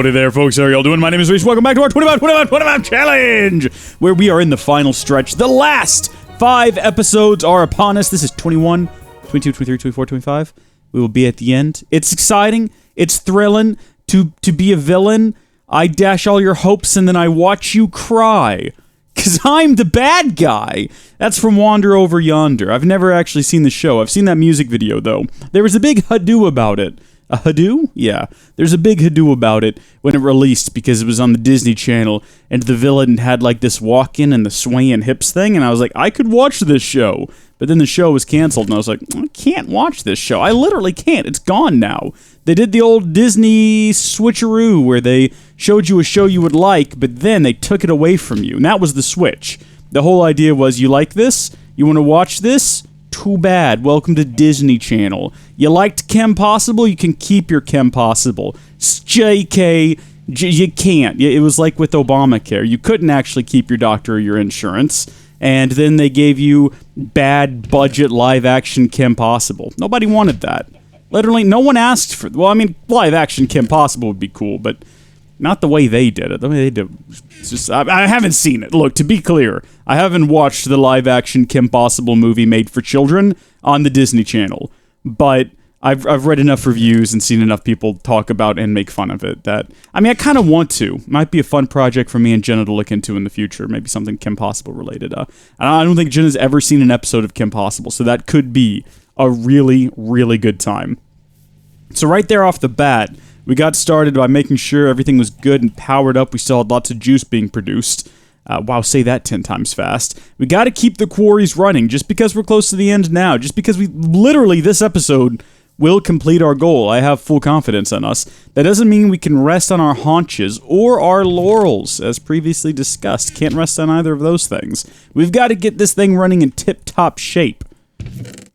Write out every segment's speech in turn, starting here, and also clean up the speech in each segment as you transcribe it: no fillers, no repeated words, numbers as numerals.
Howdy there, folks. How are y'all doing? My name is Reese. Welcome back to our 25 challenge, where we are in the final stretch. The last 5 episodes are upon us. This is 21, 22, 23, 24, 25. We will be at the end. It's exciting. It's thrilling to be a villain. I dash all your hopes and then I watch you cry. Because I'm the bad guy. That's from Wander Over Yonder. I've never actually seen the show. I've seen that music video, though. There was a big hoodoo about it. A hoodoo? Yeah. There's a big hoodoo about it when it released because it was on the Disney Channel, and the villain had like this walk-in and the swaying hips thing, and I was like, I could watch this show. But then the show was canceled, and I was like, I can't watch this show. I literally can't. It's gone now. They did the old Disney switcheroo where they showed you a show you would like, but then they took it away from you, and that was the switch. The whole idea was, you like this? You want to watch this? Too bad. Welcome to Disney Channel. You liked Kim Possible? You can keep your Kim Possible. JK, you can't. It was like with Obamacare. You couldn't actually keep your doctor or your insurance. And then they gave you bad budget live action Kim Possible. Nobody wanted that. Literally, no one asked for... Well, I mean, live action Kim Possible would be cool, but not the way they did it. The way they did it, it's just... I haven't seen it. Look, to be clear, I haven't watched the live action Kim Possible movie made for children on the Disney Channel. But I've read enough reviews and seen enough people talk about and make fun of it that... I mean, I kind of want to. Might be a fun project for me and Jenna to look into in the future. Maybe something Kim Possible related. I don't think Jenna's ever seen an episode of Kim Possible, so that could be a really, really good time. So right there off the bat, we got started by making sure everything was good and powered up. We still had lots of juice being produced. Wow, say that 10 times fast. We got to keep the quarries running just because we're close to the end now. Just because we literally, this episode will complete our goal. I have full confidence in us. That doesn't mean we can rest on our haunches or our laurels, as previously discussed. Can't rest on either of those things. We've got to get this thing running in tip-top shape.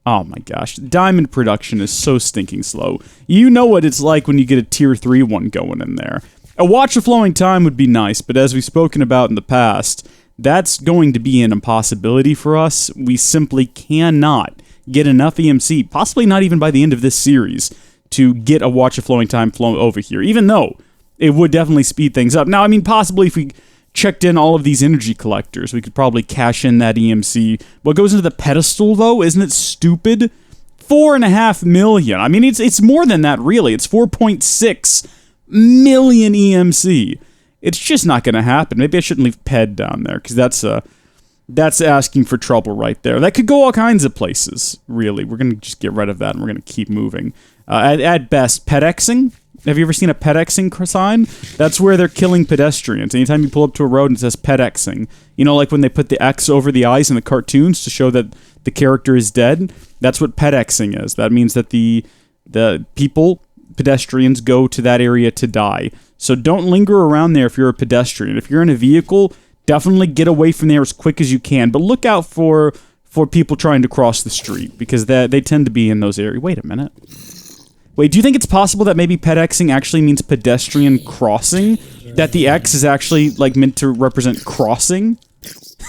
Oh my gosh, diamond production is so stinking slow. You know what it's like when you get a tier 3 one going in there. A watch of flowing time would be nice, but as we've spoken about in the past, that's going to be an impossibility for us. We simply cannot get enough EMC, possibly not even by the end of this series, to get a watch of flowing time flow over here, even though it would definitely speed things up. Now, I mean, possibly if we checked in all of these energy collectors, we could probably cash in that EMC. What goes into the pedestal, though, isn't it stupid? 4.5 million. I mean, it's more than that, really. It's 4.6 million EMC. It's just not going to happen. Maybe I shouldn't leave PED down there, because that's asking for trouble right there. That could go all kinds of places, really. We're going to just get rid of that, and we're going to keep moving. At best, pedexing. Have you ever seen a pedexing sign? That's where they're killing pedestrians. Anytime you pull up to a road and it says pedexing, you know, like when they put the X over the eyes in the cartoons to show that the character is dead? That's what pedexing is. That means that the pedestrians, go to that area to die. So don't linger around there if you're a pedestrian. If you're in a vehicle, definitely get away from there as quick as you can. But look out for people trying to cross the street, because they tend to be in those areas. Wait a minute. Wait, do you think it's possible that maybe pedexing actually means pedestrian crossing? That the X is actually, like, meant to represent crossing?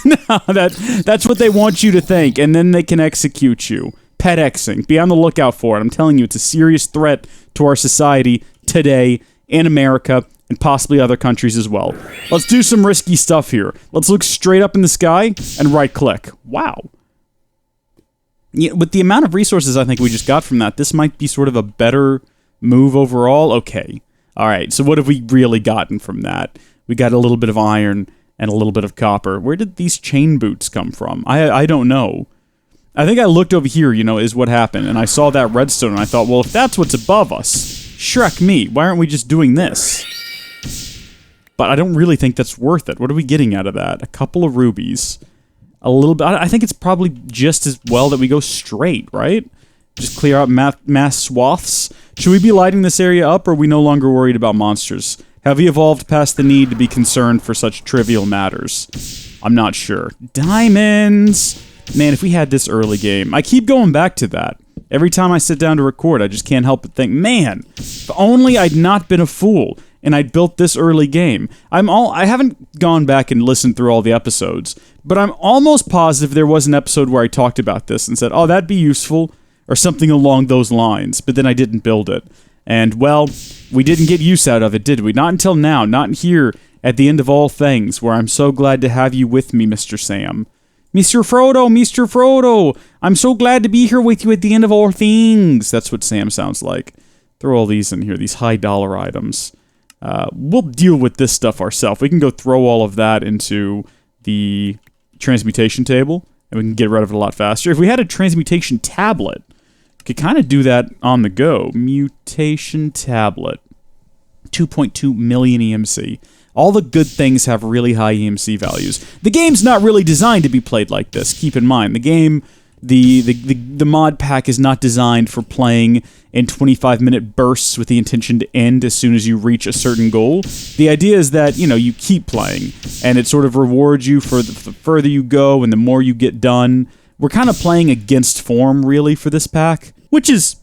No, that's what they want you to think, and then they can execute you. Pedexing. Be on the lookout for it. I'm telling you, it's a serious threat to our society today, in America, and possibly other countries as well. Let's do some risky stuff here. Let's look straight up in the sky and right-click. Wow. Yeah, with the amount of resources I think we just got from that, this might be sort of a better move overall. Okay. All right, so what have we really gotten from that? We got a little bit of iron and a little bit of copper. Where did these chain boots come from? I don't know. I think I looked over here, you know, is what happened, and I saw that redstone, and I thought, well, if that's what's above us, Shrek me, why aren't we just doing this? But I don't really think that's worth it. What are we getting out of that? A couple of rubies. A little bit. I think it's probably just as well that we go straight, right? Just clear out mass swaths. Should we be lighting this area up, or are we no longer worried about monsters? Have we evolved past the need to be concerned for such trivial matters? I'm not sure. Diamonds! Man, if we had this early game. I keep going back to that. Every time I sit down to record, I just can't help but think, man, if only I'd not been a fool and I'd built this early game. I haven't gone back and listened through all the episodes, but I'm almost positive there was an episode where I talked about this and said, oh, that'd be useful, or something along those lines, but then I didn't build it. And, well, we didn't get use out of it, did we? Not until now. Not here at the end of all things, where I'm so glad to have you with me, Mr. Sam. Mr. Frodo, Mr. Frodo, I'm so glad to be here with you at the end of all things. That's what Sam sounds like. Throw all these in here, these high-dollar items. We'll deal with this stuff ourselves. We can go throw all of that into the transmutation table, and we can get rid of it a lot faster. If we had a transmutation tablet, we could kind of do that on the go. Mutation tablet. 2.2 million EMC. All the good things have really high EMC values. The game's not really designed to be played like this, keep in mind. The game, the mod pack is not designed for playing in 25-minute bursts with the intention to end as soon as you reach a certain goal. The idea is that, you keep playing, and it sort of rewards you for the further you go and the more you get done. We're kind of playing against form, really, for this pack, which is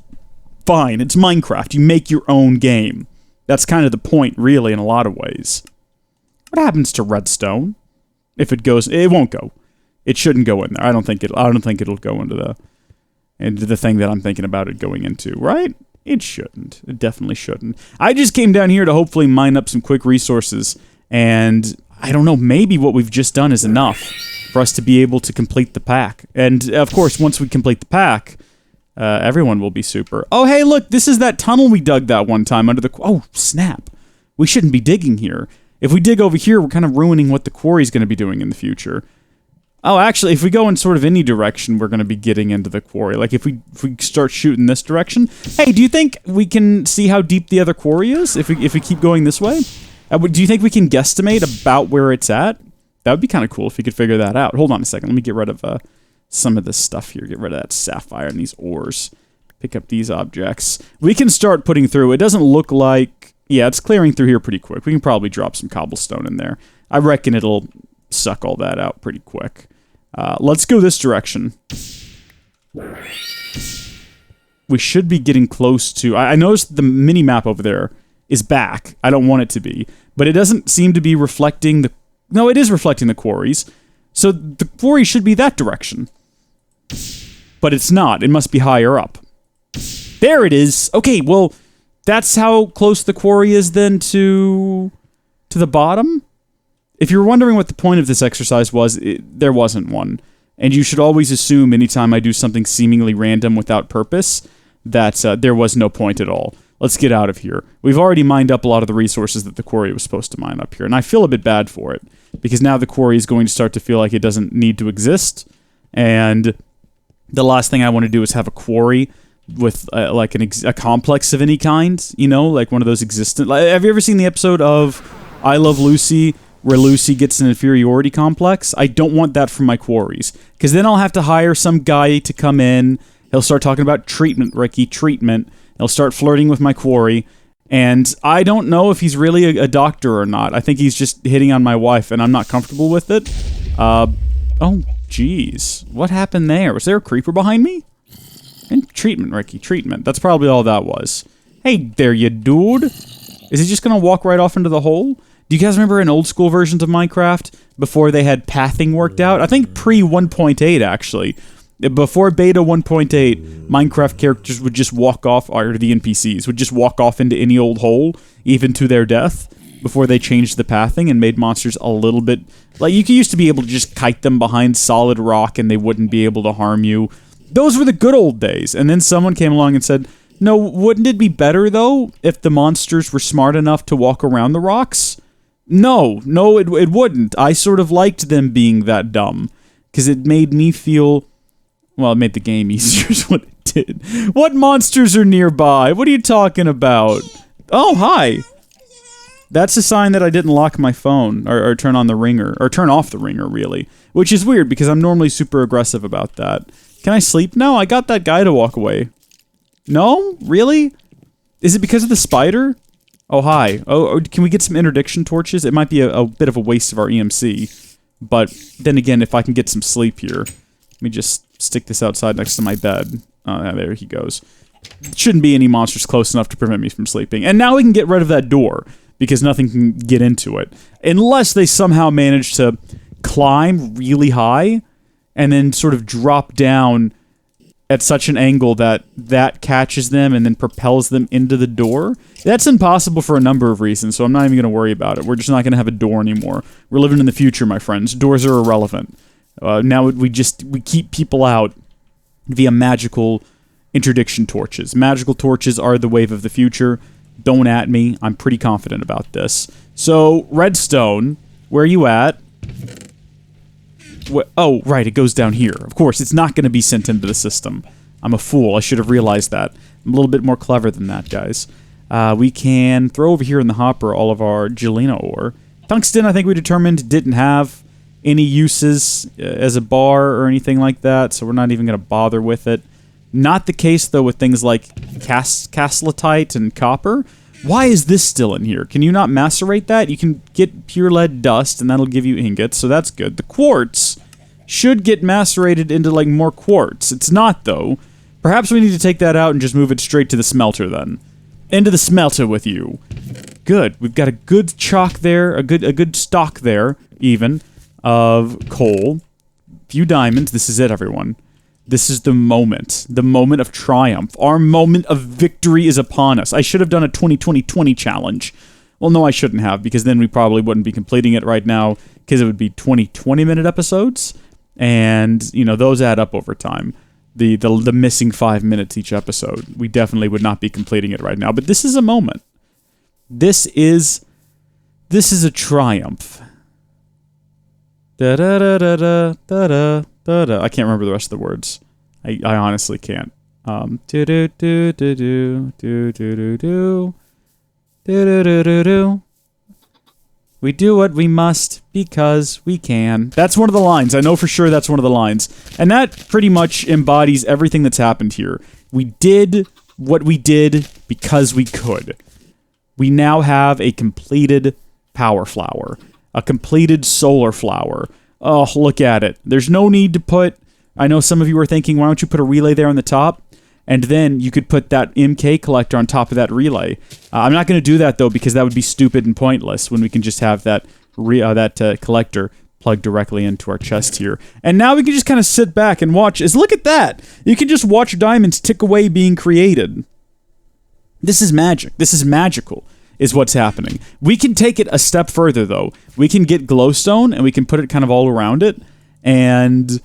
fine. It's Minecraft. You make your own game. That's kind of the point, really, in a lot of ways. What happens to redstone? If it goes, it won't go. It shouldn't go in there. I don't think it'll go into the thing that I'm thinking about it going into, right? It shouldn't. It definitely shouldn't. I just came down here to hopefully mine up some quick resources, and I don't know, maybe what we've just done is enough for us to be able to complete the pack. And of course, once we complete the pack, everyone will be super. Oh, hey, look, this is that tunnel we dug that one time under the... Oh, snap. We shouldn't be digging here. If we dig over here, we're kind of ruining what the quarry's going to be doing in the future. Oh, actually, if we go in sort of any direction, we're going to be getting into the quarry. Like, if we start shooting this direction... Hey, do you think we can see how deep the other quarry is if we keep going this way? Do you think we can guesstimate about where it's at? That would be kind of cool if we could figure that out. Hold on a second. Let me get rid of some of this stuff here. Get rid of that sapphire and these ores. Pick up these objects. We can start putting through. It doesn't look like... Yeah, it's clearing through here pretty quick. We can probably drop some cobblestone in there. I reckon it'll suck all that out pretty quick. Let's go this direction. We should be getting close to... I noticed the mini-map over there is back. I don't want it to be. But it doesn't seem to be reflecting the... No, it is reflecting the quarries. So the quarry should be that direction. But it's not. It must be higher up. There it is. Okay, well... That's how close the quarry is then to the bottom? If you're wondering what the point of this exercise was, there wasn't one. And you should always assume anytime I do something seemingly random without purpose, that there was no point at all. Let's get out of here. We've already mined up a lot of the resources that the quarry was supposed to mine up here, and I feel a bit bad for it, because now the quarry is going to start to feel like it doesn't need to exist, and the last thing I want to do is have a quarry with like a complex of any kind, like one of those existent... have you ever seen the episode of I Love Lucy where Lucy gets an inferiority complex? I don't want that from my quarries, because then I'll have to hire some guy to come in. He'll start talking about treatment, Ricky, treatment. He'll start flirting with my quarry, and I don't know if he's really a doctor or not. I think he's just hitting on my wife, and I'm not comfortable with it. Oh, jeez. What happened there? Was there a creeper behind me? And treatment, Ricky, treatment. That's probably all that was. Hey there, you dude. Is he just going to walk right off into the hole? Do you guys remember in old school versions of Minecraft, before they had pathing worked out? I think pre-1.8, actually. Before beta 1.8, Minecraft characters would just walk off, or the NPCs would just walk off into any old hole, even to their death, before they changed the pathing and made monsters a little bit... Like, you used to be able to just kite them behind solid rock and they wouldn't be able to harm you. Those were the good old days. And then someone came along and said, no, wouldn't it be better, though, if the monsters were smart enough to walk around the rocks? No, it wouldn't. I sort of liked them being that dumb, because it made me feel... Well, it made the game easier is what it did. What monsters are nearby? What are you talking about? Oh, hi. That's a sign that I didn't lock my phone, or turn on the ringer, or turn off the ringer, really. Which is weird, because I'm normally super aggressive about that. Can I sleep now? I got that guy to walk away. No? Really? Is it because of the spider? Oh, hi. Oh, can we get some interdiction torches? It might be a bit of a waste of our EMC. But then again, if I can get some sleep here. Let me just stick this outside next to my bed. There he goes. Shouldn't be any monsters close enough to prevent me from sleeping. And now we can get rid of that door, because nothing can get into it. Unless they somehow manage to climb really high, and then sort of drop down at such an angle that catches them and then propels them into the door. That's impossible for a number of reasons, so I'm not even going to worry about it. We're just not going to have a door anymore. We're living in the future, my friends. Doors are irrelevant. Now we keep people out via magical interdiction torches. Magical torches are the wave of the future. Don't at me. I'm pretty confident about this. So, redstone, where are you at? Oh, right, it goes down here. Of course, it's not going to be sent into the system. I'm a fool. I should have realized that. I'm a little bit more clever than that, guys. We can throw over here in the hopper all of our Gelina ore. Tungsten, I think we determined, didn't have any uses as a bar or anything like that, so we're not even going to bother with it. Not the case, though, with things like caslatite and copper. Why is this still in here? Can you not macerate that? You can get pure lead dust, and that'll give you ingots, so that's good. The quartz should get macerated into, like, more quartz. It's not, though. Perhaps we need to take that out and just move it straight to the smelter, then. Into the smelter with you. Good. We've got a good chalk there, a good stock there, even, of coal. Few diamonds. This is it, everyone. This is the moment of triumph. Our moment of victory is upon us. I should have done a 20-20-20 challenge. Well, no, I shouldn't have, because then we probably wouldn't be completing it right now, because it would be 20-20-minute episodes, and, you know, those add up over time. The missing 5 minutes each episode. We definitely would not be completing it right now, but this is a moment. This is a triumph. Da-da-da-da-da-da-da. I can't remember the rest of the words. I honestly can't. Do do do do do do do do do do do do do. We do what we must because we can. That's one of the lines. I know for sure that's one of the lines. And that pretty much embodies everything that's happened here. We did what we did because we could. We now have a completed power flower. A completed solar flower. Oh, look at it. There's no need to put... I know some of you were thinking, why don't you put a relay there on the top? And then you could put that MK collector on top of that relay. I'm not going to do that, though, because that would be stupid and pointless when we can just have that collector plugged directly into our chest here. And now we can just kind of sit back and watch. Look at that! You can just watch diamonds tick away being created. This is magic. This is magical, is what's happening. We can take it a step further, though. We can get glowstone, and we can put it kind of all around it, and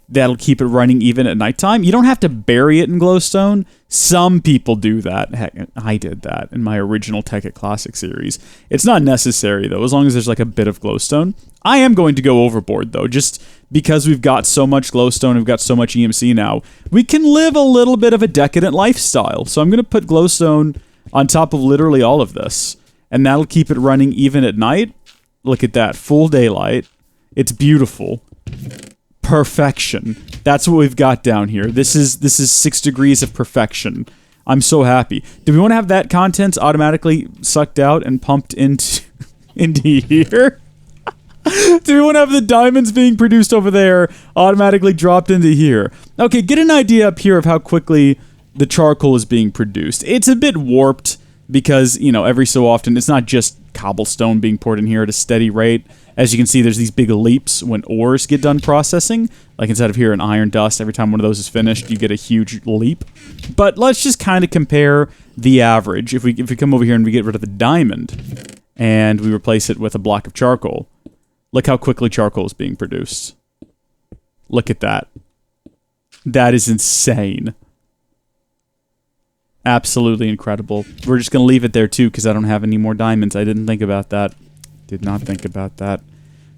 that'll keep it running even at nighttime. You don't have to bury it in glowstone. Some people do that. Heck, I did that in my original Tekkit Classic series. It's not necessary, though, as long as there's like a bit of glowstone. I am going to go overboard, though, just because we've got so much glowstone, we've got so much EMC now. We can live a little bit of a decadent lifestyle, so I'm going to put glowstone on top of literally all of this, and that'll keep it running even at night. Look at that, full daylight. It's beautiful. Perfection. That's what we've got down here. This is 6 degrees of perfection. I'm so happy. Do we want to have that contents automatically sucked out and pumped into here? Do we want to have the diamonds being produced over there automatically dropped into here? Okay, get an idea up here of how quickly the charcoal is being produced. It's a bit warped because, you know, every so often it's not just cobblestone being poured in here at a steady rate. As you can see, there's these big leaps when ores get done processing. Like instead of here in iron dust, every time one of those is finished, you get a huge leap. But let's just kind of compare the average. If we come over here and we get rid of the diamond and we replace it with a block of charcoal, look how quickly charcoal is being produced. Look at that. That is insane. Absolutely incredible. We're just going to leave it there, too, because I don't have any more diamonds. I didn't think about that. Did not think about that.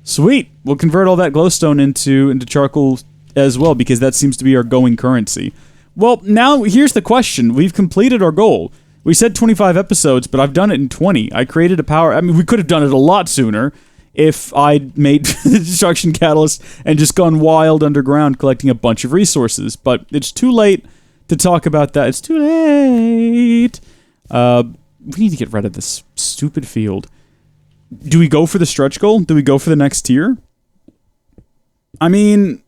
Sweet! We'll convert all that glowstone into charcoal as well, because that seems to be our going currency. Well, now, here's the question. We've completed our goal. We said 25 episodes, but I've done it in 20. I created a power... I mean, we could have done it a lot sooner if I'd made the destruction catalyst and just gone wild underground collecting a bunch of resources. But it's too late to talk about that. It's too late. We need to get rid of this stupid field. Do we go for the stretch goal? Do we go for the next tier? I mean,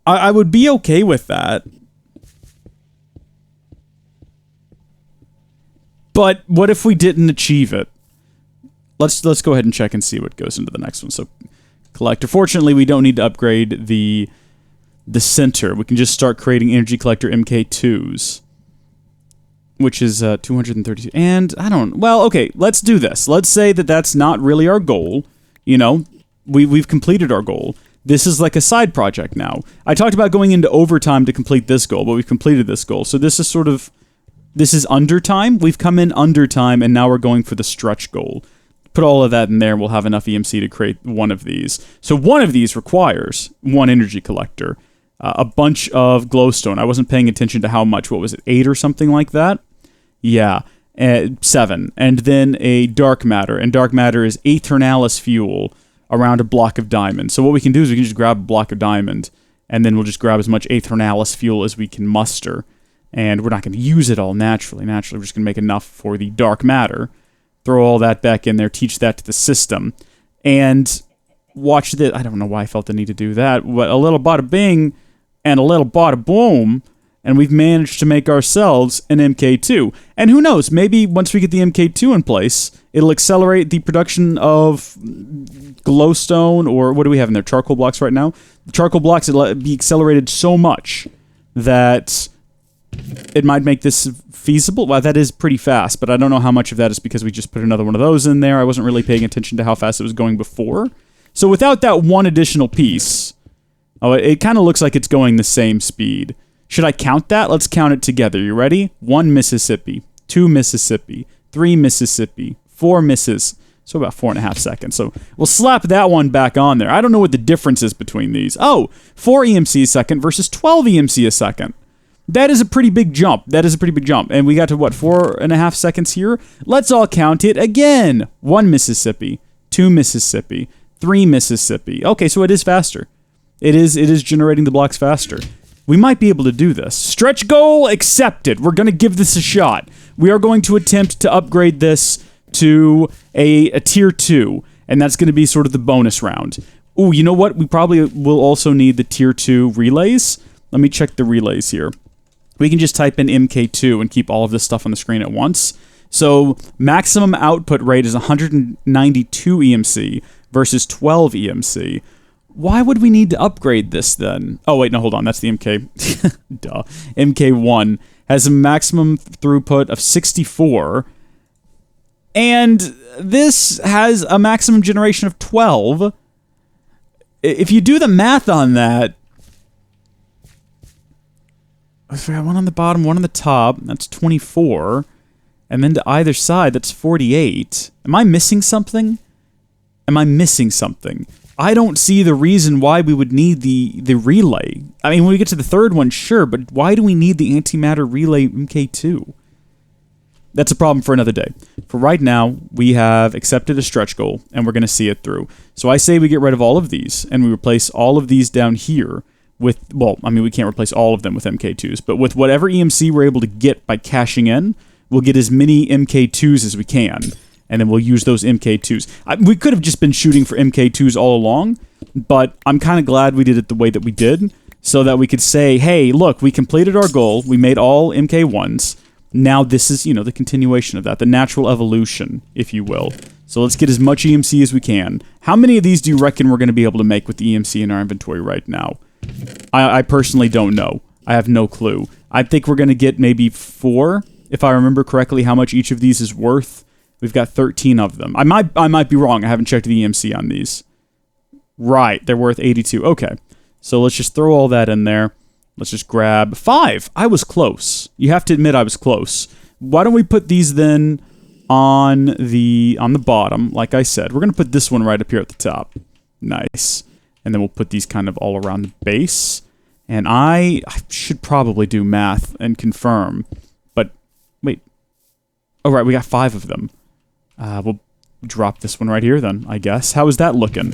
I would be okay with that. But what if we didn't achieve it? Let's go ahead and check and see what goes into the next one. So, collector. Fortunately, we don't need to upgrade the the center. We can just start creating energy collector MK2s, which is 232. And I don't... Well, okay, let's do this. Let's say that that's not really our goal. You know, we've completed our goal. This is like a side project now. I talked about going into overtime to complete this goal, but we've completed this goal. So this is sort of... This is under time. We've come in under time, and now we're going for the stretch goal. Put all of that in there, we'll have enough EMC to create one of these. So one of these requires one energy collector, a bunch of glowstone. I wasn't paying attention to how much. What was it, 8 or something like that? Yeah, 7. And then a dark matter, and dark matter is Aeternalis fuel around a block of diamond. So what we can do is we can just grab a block of diamond, and then we'll just grab as much Aeternalis fuel as we can muster. And we're not going to use it all naturally. Naturally, we're just going to make enough for the dark matter. Throw all that back in there, teach that to the system, and watch this. I don't know why I felt the need to do that, but a little bada bing and a little bada boom, and we've managed to make ourselves an MK2. And who knows, maybe once we get the MK2 in place, it'll accelerate the production of glowstone, or what do we have in there? Charcoal blocks right now? The charcoal blocks will be accelerated so much that it might make this feasible. Well, that is pretty fast, but I don't know how much of that is because we just put another one of those in there. I wasn't really paying attention to how fast it was going before. So without that one additional piece, it kind of looks like it's going the same speed. Should I count that? Let's count it together. You ready? 1 Mississippi, 2 Mississippi, 3 Mississippi, 4 misses. So about 4.5 seconds. So we'll slap that one back on there. I don't know what the difference is between these. Oh, 4 EMC a second versus 12 EMC a second. That is a pretty big jump. That is a pretty big jump. And we got to, what, 4.5 seconds here? Let's all count it again. 1 Mississippi, 2 Mississippi, 3 Mississippi. Okay, so it is faster. It is generating the blocks faster. We might be able to do this. Stretch goal accepted. We're going to give this a shot. We are going to attempt to upgrade this to a tier 2, and that's going to be sort of the bonus round. Ooh, you know what? We probably will also need the tier 2 relays. Let me check the relays here. We can just type in MK2 and keep all of this stuff on the screen at once. So maximum output rate is 192 EMC versus 12 EMC. Why would we need to upgrade this then? Oh, wait, no, hold on. That's the MK... Duh. MK1 has a maximum throughput of 64. And this has a maximum generation of 12. If you do the math on that... So we got one on the bottom, one on the top. That's 24. And then to either side, that's 48. Am I missing something? Am I missing something? I don't see the reason why we would need the relay. I mean, when we get to the third one, sure, but why do we need the antimatter relay MK2? That's a problem for another day. For right now, we have accepted a stretch goal, and we're going to see it through. So I say we get rid of all of these, and we replace all of these down here with, well, I mean, we can't replace all of them with MK2s, but with whatever EMC we're able to get by cashing in, we'll get as many MK2s as we can, and then we'll use those MK2s. We could have just been shooting for MK2s all along, but I'm kind of glad we did it the way that we did, so that we could say, hey, look, we completed our goal, we made all MK1s, now this is, you know, the continuation of that, the natural evolution, if you will. So let's get as much EMC as we can. How many of these do you reckon we're going to be able to make with the EMC in our inventory right now? I personally don't know. I have no clue. I think we're going to get maybe 4, if I remember correctly, how much each of these is worth. We've got 13 of them. I might be wrong. I haven't checked the EMC on these. Right, they're worth 82. Okay, so let's just throw all that in there. Let's just grab 5. I was close. You have to admit I was close. Why don't we put these then on the bottom? Like I said, we're going to put this one right up here at the top. Nice. And then we'll put these kind of all around the base. And I should probably do math and confirm. But, wait. Oh, right, we got 5 of them. We'll drop this one right here then, I guess. How is that looking?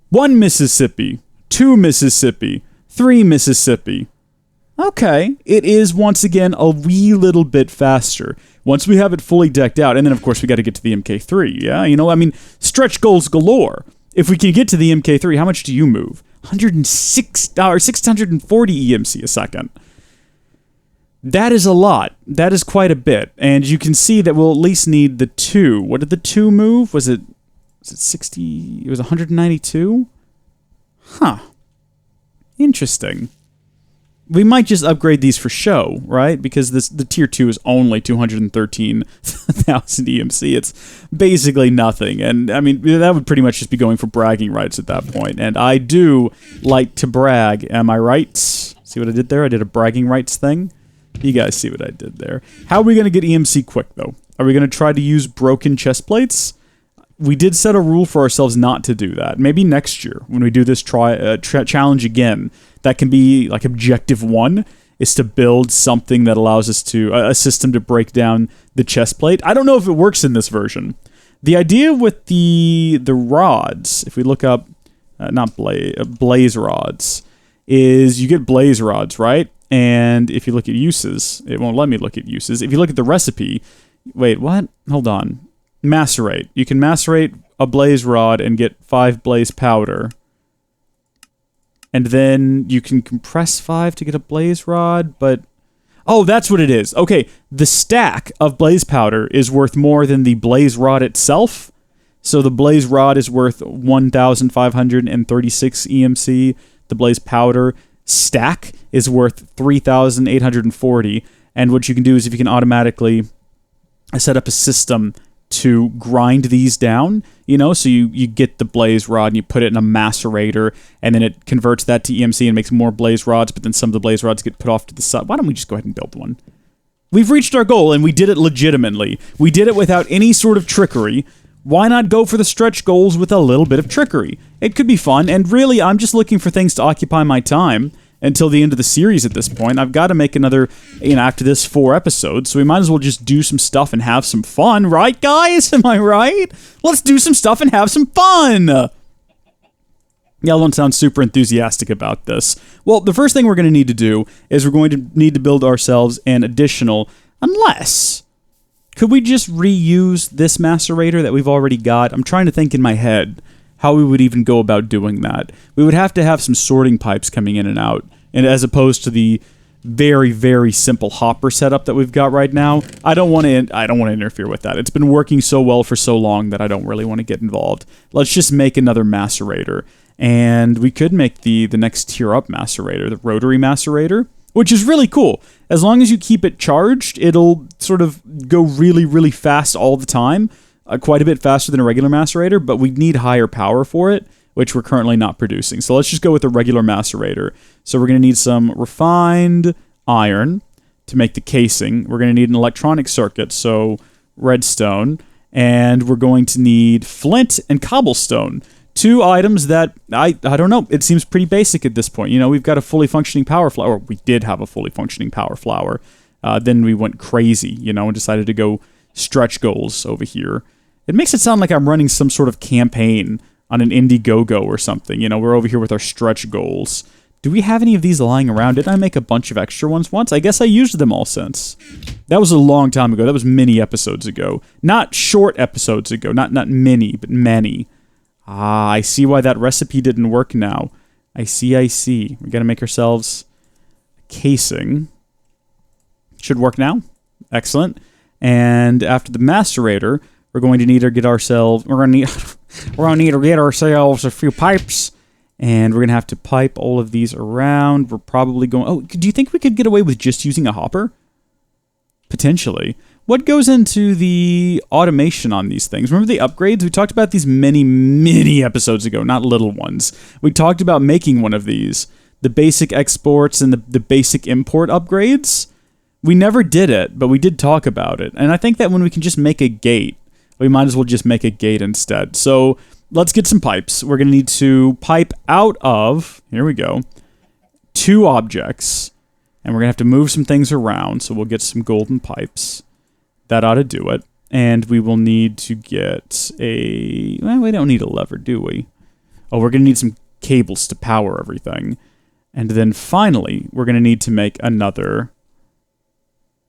1 Mississippi. 2 Mississippi. 3 Mississippi. Okay, it is once again a wee little bit faster. Once we have it fully decked out, and then of course we got to get to the MK3, yeah? You know, I mean, stretch goals galore. If we can get to the MK3, how much do you move? 640 EMC a second. That is a lot. That is quite a bit. And you can see that we'll at least need the 2. What did the 2 move? Was it 60? It was 192? Huh. Interesting. We might just upgrade these for show, right? Because the tier 2 is only 213,000 EMC. It's basically nothing. And, I mean, that would pretty much just be going for bragging rights at that point. And I do like to brag, am I right? See what I did there? I did a bragging rights thing. You guys see what I did there. How are we going to get EMC quick, though? Are we going to try to use broken chest plates? We did set a rule for ourselves not to do that. Maybe next year, when we do this challenge again, that can be like objective 1 is to build something that allows us to a system to break down the chest plate. I don't know if it works in this version. The idea with the rods, if we look up not blaze rods, is you get blaze rods, right? And if you look at uses, it won't let me look at uses. If you look at the recipe, wait, what? Hold on. Macerate. You can macerate a blaze rod and get 5 blaze powder. And then you can compress 5 to get a blaze rod, but... Oh, that's what it is. Okay, the stack of blaze powder is worth more than the blaze rod itself. So the blaze rod is worth 1,536 EMC. The blaze powder stack is worth 3,840. And what you can do is if you can automatically set up a system to grind these down, you know, so you get the blaze rod and you put it in a macerator and then it converts that to EMC and makes more blaze rods, but then some of the blaze rods get put off to the side. Why don't we just go ahead and build one? We've reached our goal and we did it legitimately. We did it without any sort of trickery. Why not go for the stretch goals with a little bit of trickery? It could be fun, and really, I'm just looking for things to occupy my time until the end of the series at this point. I've got to make another, after this 4 episodes, so we might as well just do some stuff and have some fun, right, guys? Am I right? Let's do some stuff and have some fun! Y'all don't sound super enthusiastic about this. Well, the first thing we're going to need to do is we're going to need to build ourselves an additional, unless... Could we just reuse this macerator that we've already got? I'm trying to think in my head how we would even go about doing that. We would have to have some sorting pipes coming in and out, and as opposed to the very, very simple hopper setup that we've got right now. I don't want to interfere with that. It's been working so well for so long that I don't really want to get involved. Let's just make another macerator, and we could make the next tier up macerator, the rotary macerator, which is really cool. As long as you keep it charged, it'll sort of go really, really fast all the time. Quite a bit faster than a regular macerator, but we need higher power for it, which we're currently not producing. So let's just go with a regular macerator. So we're going to need some refined iron to make the casing. We're going to need an electronic circuit, so redstone. And we're going to need flint and cobblestone. 2 items that, I don't know, it seems pretty basic at this point. You know, we've got a fully functioning power flower. We did have a fully functioning power flower. Then we went crazy, and decided to go stretch goals over here. It makes it sound like I'm running some sort of campaign on an Indiegogo or something. We're over here with our stretch goals. Do we have any of these lying around? Did I make a bunch of extra ones once? I guess I used them all since. That was a long time ago. That was many episodes ago. Not short episodes ago. Not many, but many. Ah, I see why that recipe didn't work now. I see. We gotta make ourselves a casing. Should work now. Excellent. And after the macerator, we're going to need to get ourselves a few pipes, and we're gonna have to pipe all of these around. We're probably going. Oh, do you think we could get away with just using a hopper? Potentially. What goes into the automation on these things? Remember the upgrades? We talked about these many episodes ago, not little ones. We talked about making one of these. The basic exports and the basic import upgrades. We never did it, but we did talk about it. And I think that when we can just make a gate, we might as well just make a gate instead. So let's get some pipes. We're going to need to pipe out of, here we go, 2 objects. And we're going to have to move some things around, so we'll get some golden pipes. That ought to do it. And we will need to get a... Well, we don't need a lever, do we? Oh, we're going to need some cables to power everything. And then finally, we're going to need to make another...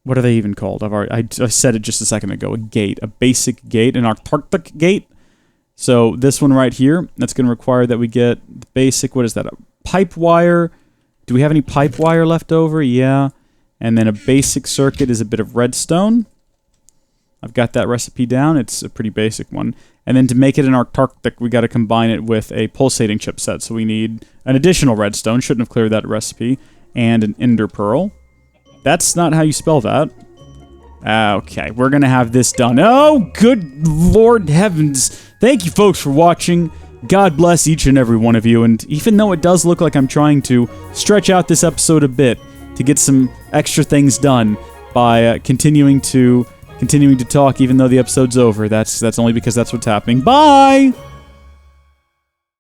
What are they even called? I said it just a second ago. A gate. A basic gate. An Arctic gate. So this one right here, that's going to require that we get the basic... What is that? A pipe wire. Do we have any pipe wire left over? Yeah. And then a basic circuit is a bit of redstone. I've got that recipe down. It's a pretty basic one. And then to make it an Arctic, we got to combine it with a pulsating chipset. So we need an additional redstone. Shouldn't have cleared that recipe. And an ender pearl. That's not how you spell that. Okay, we're going to have this done. Oh, good Lord heavens. Thank you, folks, for watching. God bless each and every one of you. And even though it does look like I'm trying to stretch out this episode a bit to get some extra things done by continuing to talk even though the episode's over, that's only because that's what's happening. Bye!